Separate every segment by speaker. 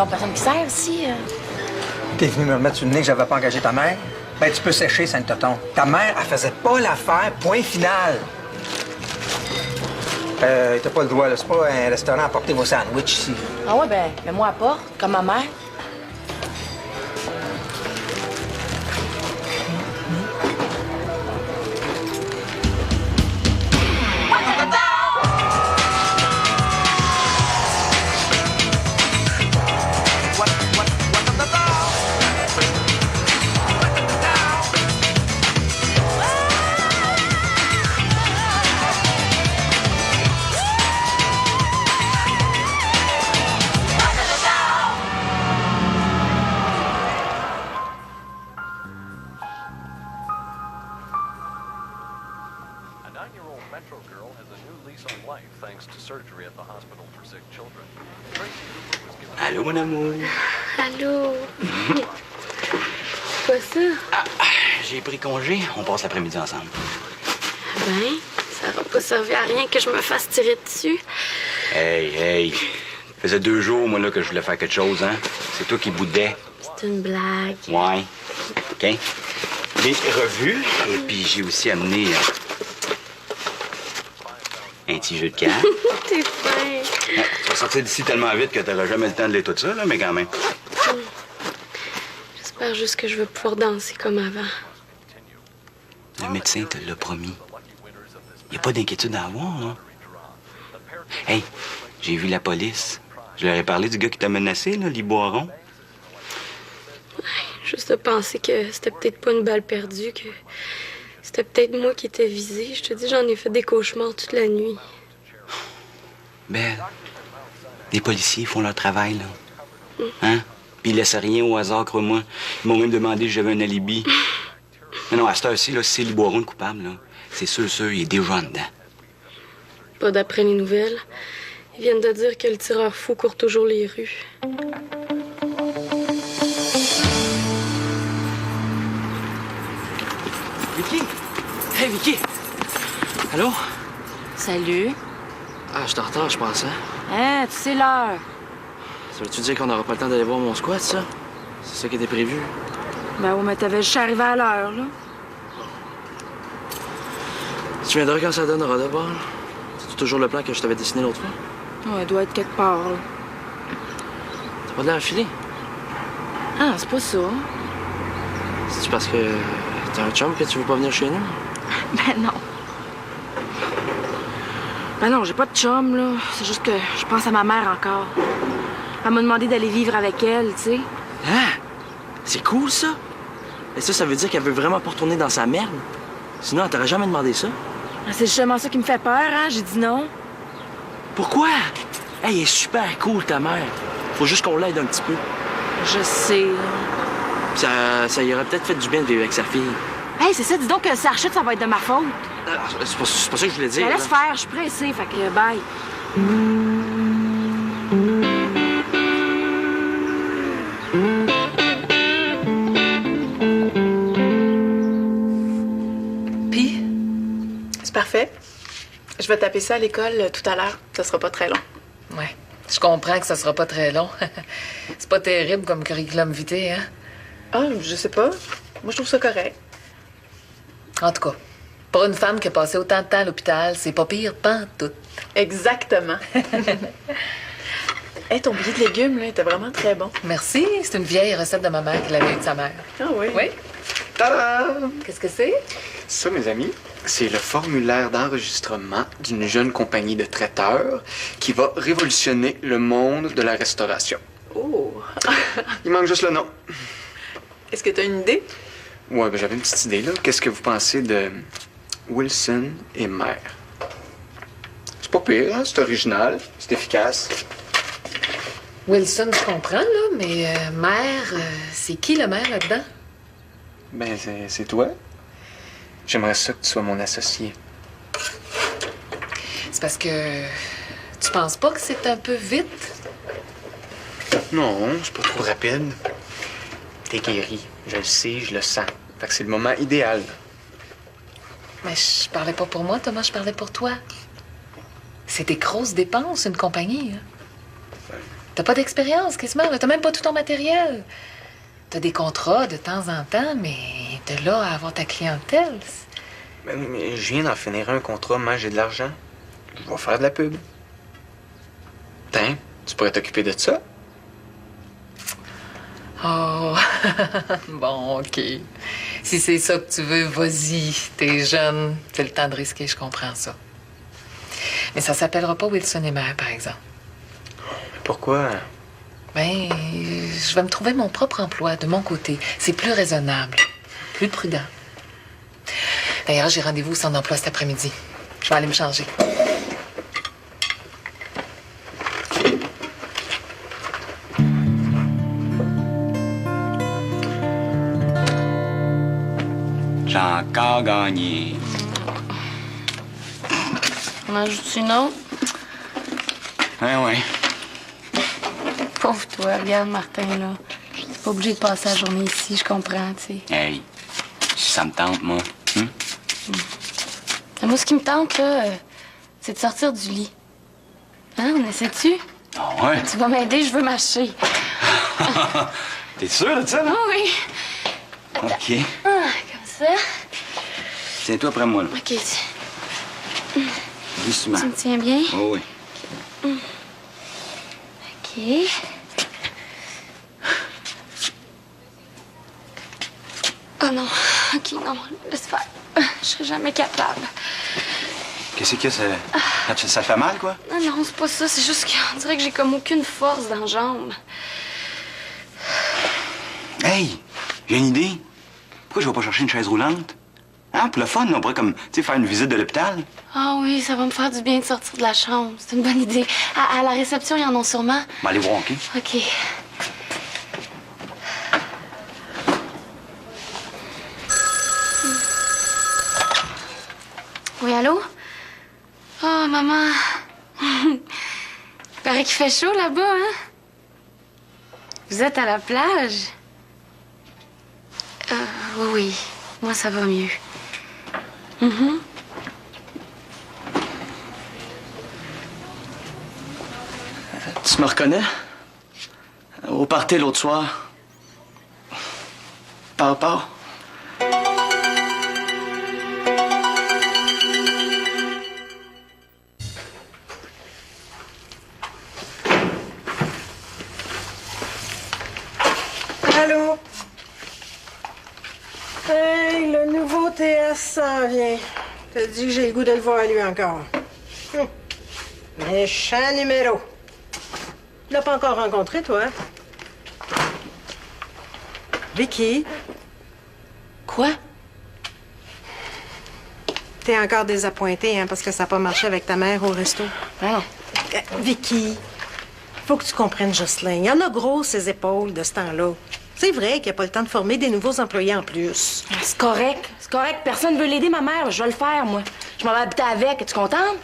Speaker 1: donc personne qui sert ici.
Speaker 2: T'es venu me remettre sur le nez que j'avais pas engagé ta mère? Ben, tu peux sécher, Saint-Toton. Ta mère, elle faisait pas l'affaire, point final. T'as pas le droit, là. C'est pas un restaurant à porter vos sandwichs ici.
Speaker 1: Ah ouais, ben, mets-moi à porte, comme ma mère.
Speaker 3: Allô, mon amour.
Speaker 4: Allô? Quoi ça?
Speaker 3: J'ai pris congé. On passe l'après-midi ensemble.
Speaker 4: Ben, ça n'aura pas servi à rien que je me fasse tirer dessus.
Speaker 3: Hey. Ça faisait 2 jours, moi, là, que je voulais faire quelque chose, hein. C'est toi qui boudais.
Speaker 4: C'est une blague.
Speaker 3: Ouais. OK. Les revues. Et puis, j'ai aussi amené un petit jeu de cartes.
Speaker 4: T'es fin.
Speaker 3: Ouais, tu vas sortir d'ici tellement vite que t'auras jamais le temps de lire tout ça, là, mais quand même.
Speaker 4: J'espère juste que je vais pouvoir danser comme avant.
Speaker 3: Le médecin te l'a promis. Y a pas d'inquiétude à avoir, là. Hey, j'ai vu la police. Je leur ai parlé du gars qui t'a menacé, là, Lee Boiron.
Speaker 4: Juste de penser que c'était peut-être pas une balle perdue, que c'était peut-être moi qui étais visée. Je te dis, j'en ai fait des cauchemars toute la nuit.
Speaker 3: Ben, les policiers font leur travail, là. Hein? Puis ils laissent rien au hasard, crois-moi. Ils m'ont même demandé si j'avais un alibi. Mais non, à cette heure-ci, là, si c'est Lee Boiron le coupable, là, c'est sûr, il est déjà en dedans.
Speaker 4: Pas d'après les nouvelles. Ils viennent de dire que le tireur fou court toujours les rues.
Speaker 5: Vicky! Hey, Vicky! Allô?
Speaker 1: Salut.
Speaker 5: Ah, je suis en retard, je pense, hein?
Speaker 1: Hein, tu sais l'heure.
Speaker 5: Ça veut-tu dire qu'on n'aura pas le temps d'aller voir mon squat, ça? C'est ça qui était prévu.
Speaker 1: Ben oui, mais t'avais juste arrivé à l'heure, là.
Speaker 5: Tu viendras quand ça donnera de bord. C'est toujours le plan que je t'avais dessiné l'autre fois.
Speaker 1: Ouais, elle doit être quelque part, là.
Speaker 5: T'as pas de l'air affilé.
Speaker 1: Ah, c'est pas ça.
Speaker 5: C'est-tu parce que t'as un chum que tu veux pas venir chez nous?
Speaker 1: Ben non. Ben non, j'ai pas de chum, là. C'est juste que je pense à ma mère encore. Elle m'a demandé d'aller vivre avec elle, tu sais.
Speaker 5: Hein? C'est cool, ça. Et ça veut dire qu'elle veut vraiment pas retourner dans sa merde. Sinon, elle t'aurait jamais demandé ça.
Speaker 1: C'est justement ça qui me fait peur, hein. J'ai dit non.
Speaker 5: Pourquoi? Hey, elle est super cool, ta mère. Faut juste qu'on l'aide un petit peu.
Speaker 1: Je sais.
Speaker 5: Ça y aurait peut-être fait du bien de vivre avec sa fille.
Speaker 1: Hey, c'est ça, dis donc que sa rechute, ça va être de ma faute.
Speaker 5: C'est pas ça que je voulais dire.
Speaker 1: Ben, laisse faire, je suis pressée, fait que bye.
Speaker 6: Puis, c'est parfait. Je vais taper ça à l'école tout à l'heure. Ça sera pas très long.
Speaker 7: Ouais. Je comprends que ça sera pas très long. C'est pas terrible comme curriculum vitae, hein?
Speaker 6: Ah, je sais pas. Moi, je trouve ça correct.
Speaker 7: En tout cas, pour une femme qui a passé autant de temps à l'hôpital, c'est pas pire, pantoute.
Speaker 6: Exactement. Hey, ton billet de légumes, là, était vraiment très bon.
Speaker 7: Merci. C'est une vieille recette de ma mère qu'elle avait eue de sa mère.
Speaker 6: Ah oui?
Speaker 7: Oui?
Speaker 8: Tadam!
Speaker 7: Qu'est-ce que c'est?
Speaker 8: Ça, mes amis, c'est le formulaire d'enregistrement d'une jeune compagnie de traiteurs qui va révolutionner le monde de la restauration.
Speaker 6: Oh!
Speaker 8: Il manque juste le nom.
Speaker 6: Est-ce que tu as une idée?
Speaker 8: Ouais, ben j'avais une petite idée, là. Qu'est-ce que vous pensez de Wilson et Mère? C'est pas pire, hein? C'est original, c'est efficace.
Speaker 7: Wilson, je comprends, là, mais mère, c'est qui le maire là-dedans?
Speaker 8: Ben, c'est toi. J'aimerais ça que tu sois mon associé.
Speaker 7: C'est parce que tu penses pas que c'est un peu vite?
Speaker 8: Non, c'est pas trop rapide. T'es guéri. Je le sais, je le sens. Fait que c'est le moment idéal.
Speaker 7: Mais je parlais pas pour moi, Thomas, je parlais pour toi. C'est des grosses dépenses, une compagnie, hein? T'as pas d'expérience, quasiment. T'as même pas tout ton matériel. T'as des contrats de temps en temps, mais de là à avoir ta clientèle...
Speaker 8: Mais je viens d'en finir un contrat, moi j'ai de l'argent. Je vais faire de la pub. Tiens, tu pourrais t'occuper de ça?
Speaker 7: Oh, bon, OK. Si c'est ça que tu veux, vas-y. T'es jeune, c'est le temps de risquer, je comprends ça. Mais ça s'appellera pas Wilson et Mère, par exemple.
Speaker 8: Pourquoi?
Speaker 7: Ben, je vais me trouver mon propre emploi de mon côté. C'est plus raisonnable, plus prudent. D'ailleurs, j'ai rendez-vous au centre d'emploi cet après-midi. Je vais aller me changer.
Speaker 3: J'ai encore gagné.
Speaker 4: On en ajoute une autre?
Speaker 3: Ouais.
Speaker 4: Pauvre toi, regarde Martin, là. T'es pas obligé de passer la journée ici, je comprends, tu sais.
Speaker 3: Hey, si ça me tente, moi.
Speaker 4: Moi, ce qui me tente, là, c'est de sortir du lit. Hein, on essaie-tu?
Speaker 3: Ah ouais?
Speaker 4: Tu vas m'aider, je veux marcher.
Speaker 3: T'es sûr de ça, là?
Speaker 4: Ah oui.
Speaker 3: OK.
Speaker 4: Ah, comme ça.
Speaker 3: Tiens-toi après moi, là.
Speaker 4: OK.
Speaker 3: Doucement.
Speaker 4: Tu me tiens bien?
Speaker 3: Oh oui.
Speaker 4: OK. Oh non. OK, non. Laisse faire. Je serai jamais capable.
Speaker 3: Qu'est-ce que c'est? Ça te fait mal, quoi?
Speaker 4: Non, non, c'est pas ça. C'est juste qu'on dirait que j'ai comme aucune force dans la jambe.
Speaker 3: Hey! J'ai une idée. Pourquoi je vais pas chercher une chaise roulante? Hein? Pour le fun, on pourrait comme, tu sais, faire une visite de l'hôpital.
Speaker 4: Ah oui, ça va me faire du bien de sortir de la chambre. C'est une bonne idée. À la réception, ils en ont sûrement.
Speaker 3: Ben, allez voir, OK?
Speaker 4: OK. Oui, allô? Oh, maman. Il paraît qu'il fait chaud là-bas, hein? Vous êtes à la plage? Oui. Moi, ça va mieux.
Speaker 5: Tu me reconnais? Au party l'autre soir. Papa.
Speaker 9: Allô? Hey, le nouveau TS s'en vient. T'as dit que j'ai le goût de le voir lui encore. Méchant numéro. Tu l'as pas encore rencontré, toi? Vicky?
Speaker 1: Quoi?
Speaker 9: T'es encore désappointée, hein, parce que ça n'a pas marché avec ta mère au resto.
Speaker 1: Non.
Speaker 9: Vicky, faut que tu comprennes Jocelyn. Il y en a gros ses épaules de ce temps-là. C'est vrai qu'il n'y a pas le temps de former des nouveaux employés en plus.
Speaker 1: C'est correct. C'est correct. Personne veut l'aider, ma mère. Je vais le faire, moi. Je m'en vais habiter avec. Es-tu contente?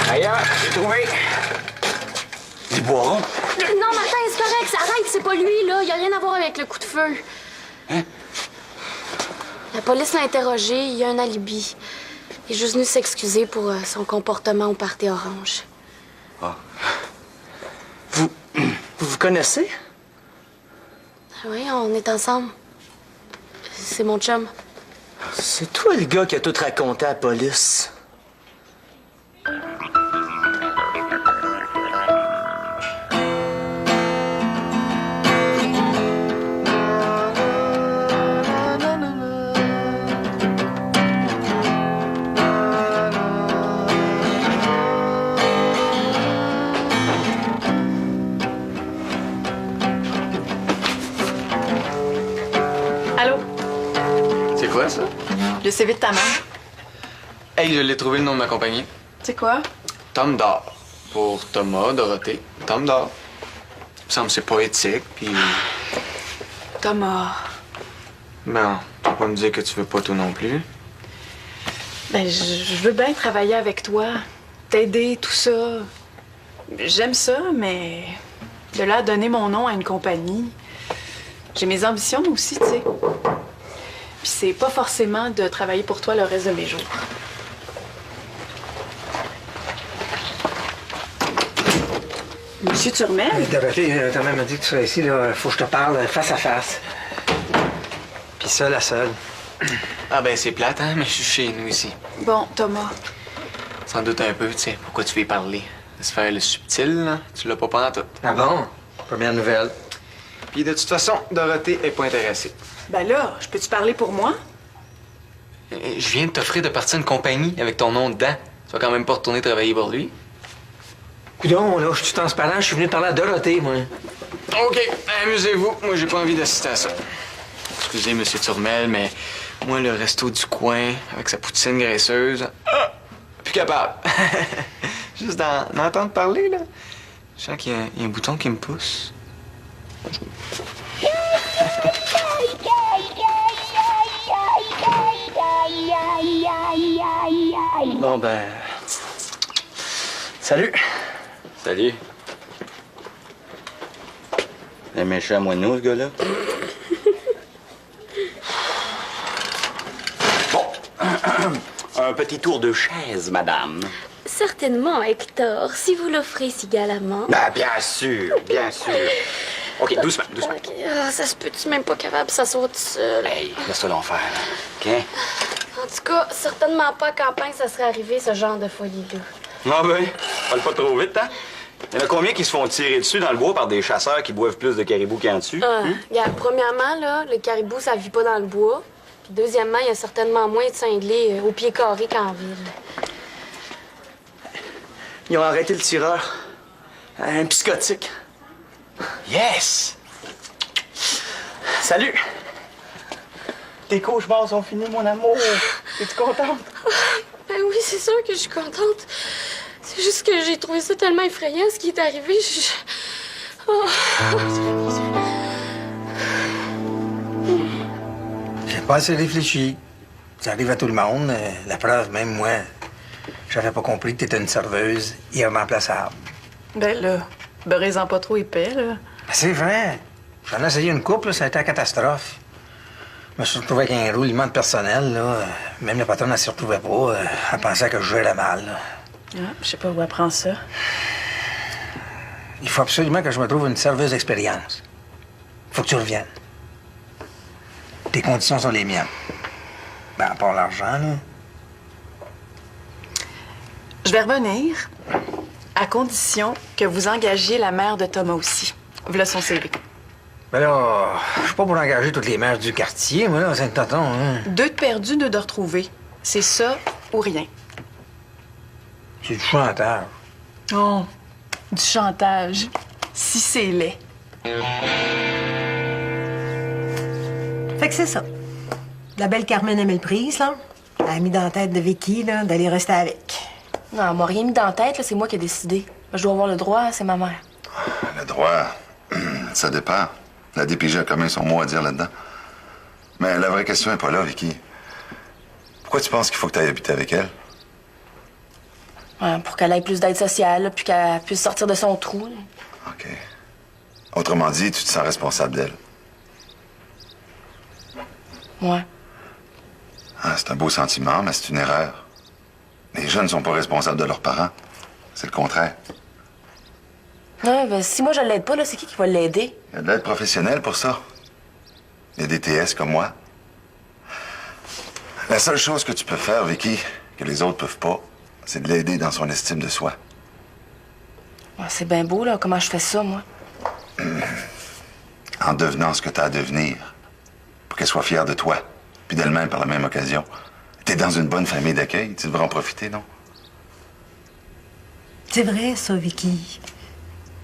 Speaker 3: Ailleurs, j'ai trouvé. Des boirons.
Speaker 4: Non, Martin, c'est correct. Ça arrête, c'est pas lui, là. Il a rien à voir avec le coup de feu.
Speaker 3: Hein?
Speaker 4: La police l'a interrogé. Il a un alibi. Il est juste venu s'excuser pour son comportement au party orange.
Speaker 3: Ah.
Speaker 5: Vous vous connaissez?
Speaker 4: Oui, on est ensemble. C'est mon chum.
Speaker 5: C'est toi le gars qui a tout raconté à la police.
Speaker 6: Allô?
Speaker 8: C'est quoi, ça?
Speaker 6: Le CV de ta mère.
Speaker 8: Hey, je l'ai trouvé le nom de ma compagnie.
Speaker 6: C'est quoi?
Speaker 8: Tom d'or. Pour Thomas, Dorothée. Tom d'or. Il me semble que c'est poétique, puis...
Speaker 6: Thomas.
Speaker 8: Ben, tu vas pas me dire que tu veux pas toi non plus.
Speaker 6: Ben, je veux bien travailler avec toi, t'aider, tout ça. J'aime ça, mais de là à donner mon nom à une compagnie, j'ai mes ambitions aussi, tu sais. Puis c'est pas forcément de travailler pour toi le reste de mes jours. Monsieur Turmel?
Speaker 2: Dorothée, ta mère m'a dit que tu serais ici, là. Faut que je te parle face à face. Puis ça, la seule.
Speaker 8: Ah ben c'est plate, hein, mais je suis chez nous ici.
Speaker 6: Bon, Thomas.
Speaker 8: Sans doute un peu, tu sais, pourquoi tu veux y parler. De se faire le subtil, là, tu l'as pas pendant tout.
Speaker 2: Ah bon? Première nouvelle.
Speaker 8: Puis de toute façon, Dorothée est pas intéressée.
Speaker 6: Ben là, je peux-tu parler pour moi?
Speaker 8: Je viens de t'offrir de partir une compagnie avec ton nom dedans. Tu vas quand même pas retourner travailler pour lui.
Speaker 2: Coudon, là, je suis transparent, je suis venu parler à Dorothée, moi.
Speaker 8: OK, amusez-vous. Moi, j'ai pas envie d'assister à ça. Excusez, Monsieur Turmel, mais moi, le resto du coin, avec sa poutine graisseuse, plus capable. Juste d'en entendre parler, là, je sens qu'il y a un bouton qui me pousse.
Speaker 5: Bon, ben... Salut.
Speaker 3: Salut. Un méchant moineau, ce gars-là. Bon. Un petit tour de chaise, madame.
Speaker 10: Certainement, Hector, si vous l'offrez si galamment.
Speaker 3: Ah, bien sûr, bien sûr. OK, doucement, doucement.
Speaker 10: Ok, ça se peut-tu même pas capable de s'asseoir tout seul?
Speaker 3: Hey, laisse-toi l'en faire, là. OK?
Speaker 10: En tout cas, certainement pas à campagne ça serait arrivé, ce genre de folie-là.
Speaker 3: Ah ben, parle pas trop vite, hein? Il y en a combien qui se font tirer dessus dans le bois par des chasseurs qui boivent plus de caribou qu'il y en dessus?
Speaker 10: Regarde, premièrement, là, le caribou, ça vit pas dans le bois. Puis deuxièmement, il y a certainement moins de cinglés au pied carré qu'en ville.
Speaker 5: Ils ont arrêté le tireur. Un psychotique.
Speaker 3: Yes!
Speaker 5: Salut! Tes cauchemars sont finis, mon amour. Es-tu contente?
Speaker 10: Ben oui, c'est sûr que je suis contente. C'est juste que j'ai trouvé ça tellement effrayant, ce qui est arrivé. Oh.
Speaker 2: J'ai pas assez réfléchi. Ça arrive à tout le monde. La preuve, même moi, j'avais pas compris que t'étais une serveuse irremplaçable.
Speaker 6: Ben là, beurrez-en pas trop épais, là.
Speaker 2: Ben, c'est vrai. J'en ai essayé une couple, là, ça a été une catastrophe. Je me suis retrouvé avec un roulement de personnel, là. Même la patronne, elle s'y retrouvait pas. Elle pensait que je gérais mal, là.
Speaker 6: Ah, je sais pas où elle prend ça.
Speaker 2: Il faut absolument que je me trouve une serveuse d'expérience. Faut que tu reviennes. Tes conditions sont les miennes. Ben, à part l'argent, là.
Speaker 6: Je vais revenir, à condition que vous engagiez la mère de Thomas aussi. Voilà son CV.
Speaker 2: Ben là, je suis pas pour engager toutes les mères du quartier, moi, là, Saint-Toton, hein.
Speaker 6: 2 de perdus, 2 de retrouvés. C'est ça ou rien.
Speaker 2: C'est du chantage.
Speaker 6: Oh, du chantage. Si c'est laid.
Speaker 9: Fait que c'est ça. La belle Carmen aimait le prise, là. Elle a mis dans la tête de Vicky, là, d'aller rester avec.
Speaker 1: Non, elle m'a rien mis dans la tête, là, c'est moi qui ai décidé. Je dois avoir le droit, c'est ma mère.
Speaker 11: Le droit, ça dépend. La DPJ a quand même son mot à dire là-dedans. Mais la vraie question n'est pas là, Vicky. Pourquoi tu penses qu'il faut que tu ailles habiter avec elle?
Speaker 1: Ouais, pour qu'elle ait plus d'aide sociale, là, puis qu'elle puisse sortir de son trou. Là.
Speaker 11: OK. Autrement dit, tu te sens responsable d'elle.
Speaker 1: Ouais.
Speaker 11: Ah, c'est un beau sentiment, mais c'est une erreur. Les jeunes ne sont pas responsables de leurs parents. C'est le contraire.
Speaker 1: Ouais, ben si moi je l'aide pas, là, c'est qui va l'aider?
Speaker 11: Il y a de l'aide professionnelle pour ça. Il y a des TS comme moi. La seule chose que tu peux faire, Vicky, que les autres peuvent pas, c'est de l'aider dans son estime de soi.
Speaker 1: Ouais, c'est bien beau, là, comment je fais ça, moi?
Speaker 11: En devenant ce que tu as à devenir. Pour qu'elle soit fière de toi, puis d'elle-même par la même occasion. T'es dans une bonne famille d'accueil, tu devrais en profiter, non?
Speaker 9: C'est vrai, ça, Vicky.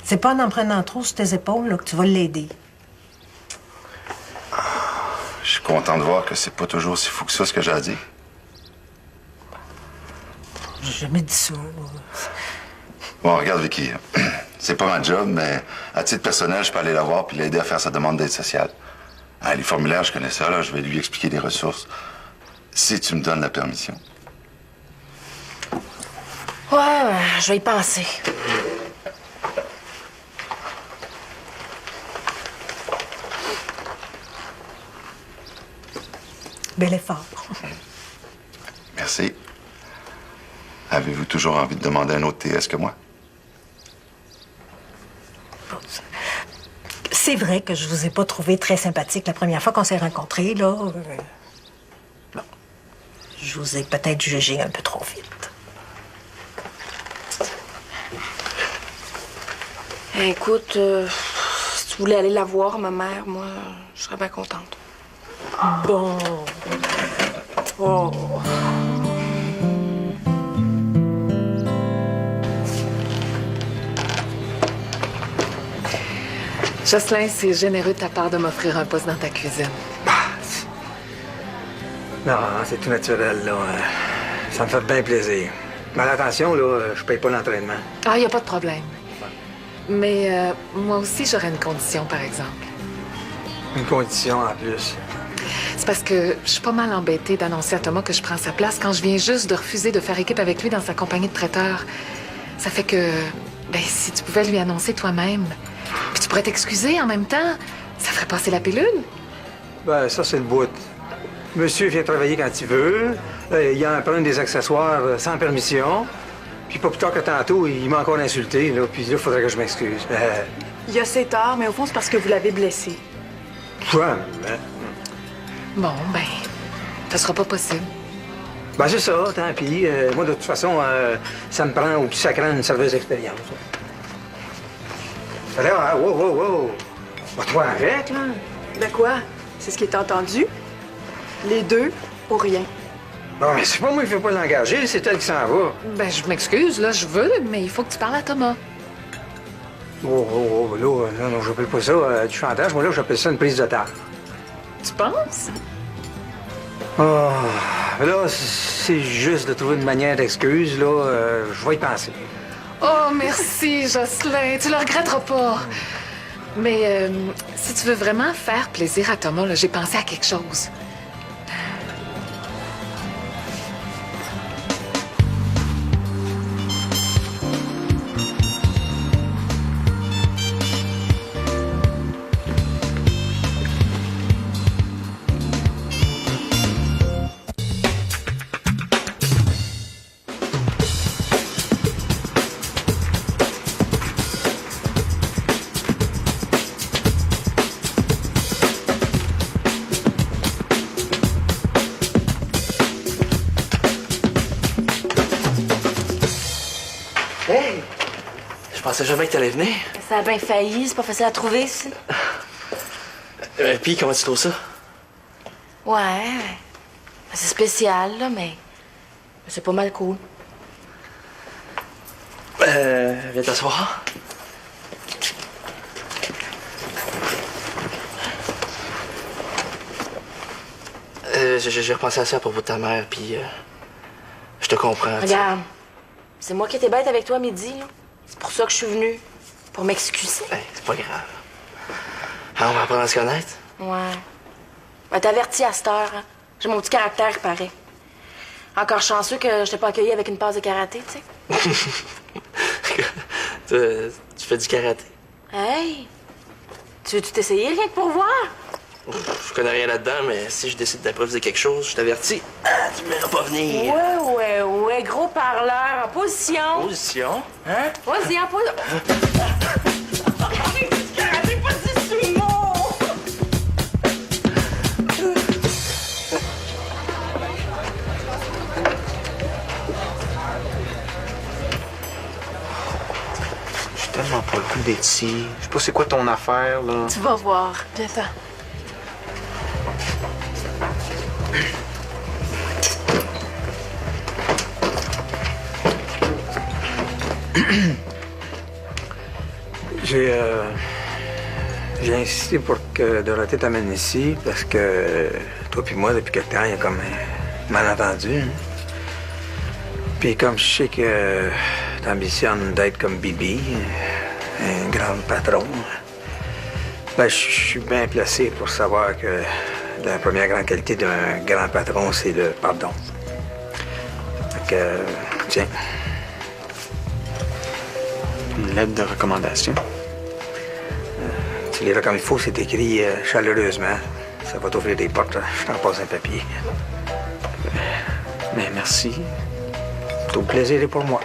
Speaker 9: C'est pas en en prenant trop sur tes épaules là, que tu vas l'aider.
Speaker 11: Je suis content de voir que c'est pas toujours si fou que ça, ce que j'ai à dire.
Speaker 9: J'ai jamais dit ça.
Speaker 11: Bon, regarde, Vicky. C'est pas ma job, mais à titre personnel, je peux aller la voir puis l'aider à faire sa demande d'aide sociale. Ah, les formulaires, je connais ça, là. Je vais lui expliquer les ressources. Si tu me donnes la permission.
Speaker 1: Ouais, je vais y penser.
Speaker 9: Bel effort.
Speaker 11: Merci. Avez-vous toujours envie de demander un autre TS que moi?
Speaker 9: C'est vrai que je vous ai pas trouvé très sympathique la première fois qu'on s'est rencontrés, là. Bon. Je vous ai peut-être jugé un peu trop vite.
Speaker 1: Écoute, si tu voulais aller la voir, ma mère, moi, je serais bien contente.
Speaker 9: Bon. Oh.
Speaker 7: Jocelyn, c'est généreux de ta part de m'offrir un poste dans ta cuisine.
Speaker 2: Non, c'est tout naturel, là. Ça me fait bien plaisir. Mais attention, là, je paye pas l'entraînement.
Speaker 7: Ah, y a pas de problème. Mais moi aussi, j'aurais une condition, par exemple.
Speaker 2: Une condition en plus.
Speaker 7: C'est parce que je suis pas mal embêtée d'annoncer à Thomas que je prends sa place quand je viens juste de refuser de faire équipe avec lui dans sa compagnie de traiteurs. Ça fait que, si tu pouvais lui annoncer toi-même, puis tu pourrais t'excuser en même temps, ça ferait passer la pilule.
Speaker 2: Ben, ça, c'est le bout. Monsieur vient travailler quand il veut. Il emprunte des accessoires sans permission. Puis pas plus tard que tantôt, il m'a encore insulté, là. Puis là, il faudrait que je m'excuse.
Speaker 6: Il a ses torts, mais au fond, c'est parce que vous l'avez blessé.
Speaker 2: Quoi?
Speaker 7: Bon, ça sera pas possible.
Speaker 2: Ben, c'est ça, tant pis. Moi, de toute façon, ça me prend au plus sacrant une serveuse d'expérience. Là, wow. Bah, toi avec, là?
Speaker 6: De quoi? C'est ce qui est entendu? Les deux ou rien.
Speaker 2: Non, mais c'est pas moi qui ne veux pas l'engager, c'est elle qui s'en va.
Speaker 7: Je m'excuse, là, je veux, mais il faut que tu parles à Thomas.
Speaker 2: Oh, là, non, j'appelle pas ça du chantage. Moi, là, j'appelle ça une prise de terre.
Speaker 7: Tu penses?
Speaker 2: Oh, là, c'est juste de trouver une manière d'excuse, là. Je vais y penser.
Speaker 7: Oh, merci, Jocelyn. Tu le regretteras pas. Mais si tu veux vraiment faire plaisir à Thomas, là, j'ai pensé à quelque chose.
Speaker 5: Je pensais jamais que t'allais venir.
Speaker 1: Ça a bien failli, c'est pas facile à trouver, ici.
Speaker 5: Puis, comment tu trouves ça?
Speaker 1: Ouais. C'est spécial, là, mais c'est pas mal cool.
Speaker 5: Viens t'asseoir. J'ai repensé à ça à propos de ta mère, puis je te comprends.
Speaker 1: Regarde, c'est moi qui étais bête avec toi à midi, là. C'est pour ça que je suis venue. Pour m'excuser.
Speaker 5: C'est pas grave. Alors, on va apprendre à se connaître?
Speaker 1: Ouais. Ben, t'avertis à cette heure, hein. J'ai mon petit caractère qui paraît. Encore chanceux que je t'ai pas accueilli avec une passe de karaté, tu sais.
Speaker 5: Tu fais du karaté?
Speaker 1: Hey! Tu veux-tu t'essayer, rien que pour voir?
Speaker 5: Je connais rien là-dedans, mais si je décide d'improviser quelque chose, je t'avertis. Tu me verras pas venir.
Speaker 1: Ouais, gros parleur, en position.
Speaker 5: Position? Hein?
Speaker 1: Vas-y, en position. Karaté, pas si sumo!
Speaker 8: J'ai tellement pas le goût d'être ici. Je sais pas c'est quoi ton affaire, là.
Speaker 6: Tu vas voir. Viens-t'en.
Speaker 2: J'ai insisté pour que Dorothée t'amène ici parce que toi puis moi, depuis quelque temps, il y a comme un malentendu. Hein. Puis comme je sais que t'ambitionnes d'être comme Bibi, un grand patron, ben je suis bien placé pour savoir que la première grande qualité d'un grand patron, c'est le pardon. Fait que, tiens.
Speaker 8: Une lettre de recommandation.
Speaker 2: Tu liras comme il faut, c'est écrit chaleureusement. Ça va t'ouvrir des portes. Je t'en passe un papier.
Speaker 8: Mais merci.
Speaker 2: Tout le plaisir est pour moi.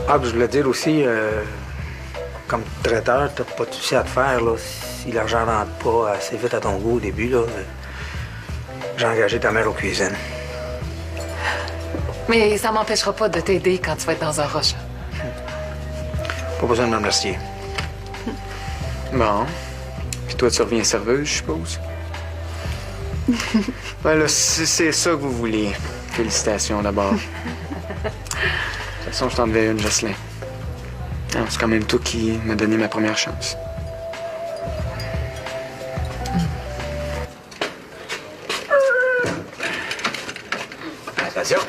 Speaker 2: Ah, puis je voulais dire aussi, comme traiteur, t'as pas de souci à te faire, là. Si l'argent rentre pas assez vite à ton goût au début, là, j'ai engagé ta mère aux cuisines.
Speaker 7: Mais ça m'empêchera pas de t'aider quand tu vas être dans un rush.
Speaker 2: Pas besoin de me remercier.
Speaker 8: Bon. Puis toi, tu reviens serveuse, je suppose? Ben là, si c'est ça que vous voulez, félicitations d'abord. De toute façon, je t'en devais une, Jocelyn. Non, c'est quand même toi qui m'as donné ma première chance.
Speaker 3: Attention.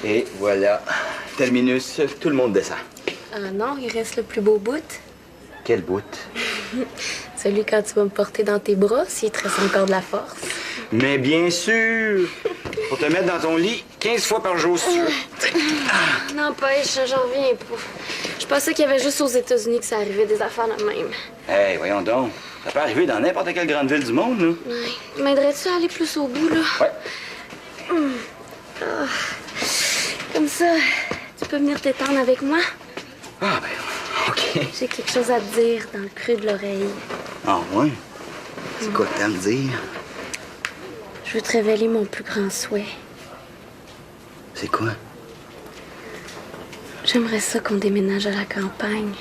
Speaker 3: Et voilà. Terminus, tout le monde descend.
Speaker 10: Ah non, il reste le plus beau bout.
Speaker 3: Quel bout?
Speaker 10: Celui quand tu vas me porter dans tes bras, s'il te reste encore de la force.
Speaker 3: Mais bien sûr! Pour te mettre dans ton lit 15 fois par jour, si tu veux.
Speaker 10: N'empêche, j'en reviens pas. Je pensais qu'il y avait juste aux États-Unis que ça arrivait des affaires de même.
Speaker 3: Hey, voyons donc. Ça peut arriver dans n'importe quelle grande ville du monde, là.
Speaker 10: Ouais. M'aiderais-tu à aller plus au bout, là?
Speaker 3: Ouais.
Speaker 10: Ah. Comme ça, tu peux venir t'étendre avec moi?
Speaker 3: Ah, ben, OK.
Speaker 10: J'ai quelque chose à te dire dans le creux de l'oreille.
Speaker 3: Ah, ouais? C'est quoi que t'as à me dire?
Speaker 10: Je veux te révéler mon plus grand souhait.
Speaker 3: C'est quoi?
Speaker 10: J'aimerais ça qu'on déménage à la campagne.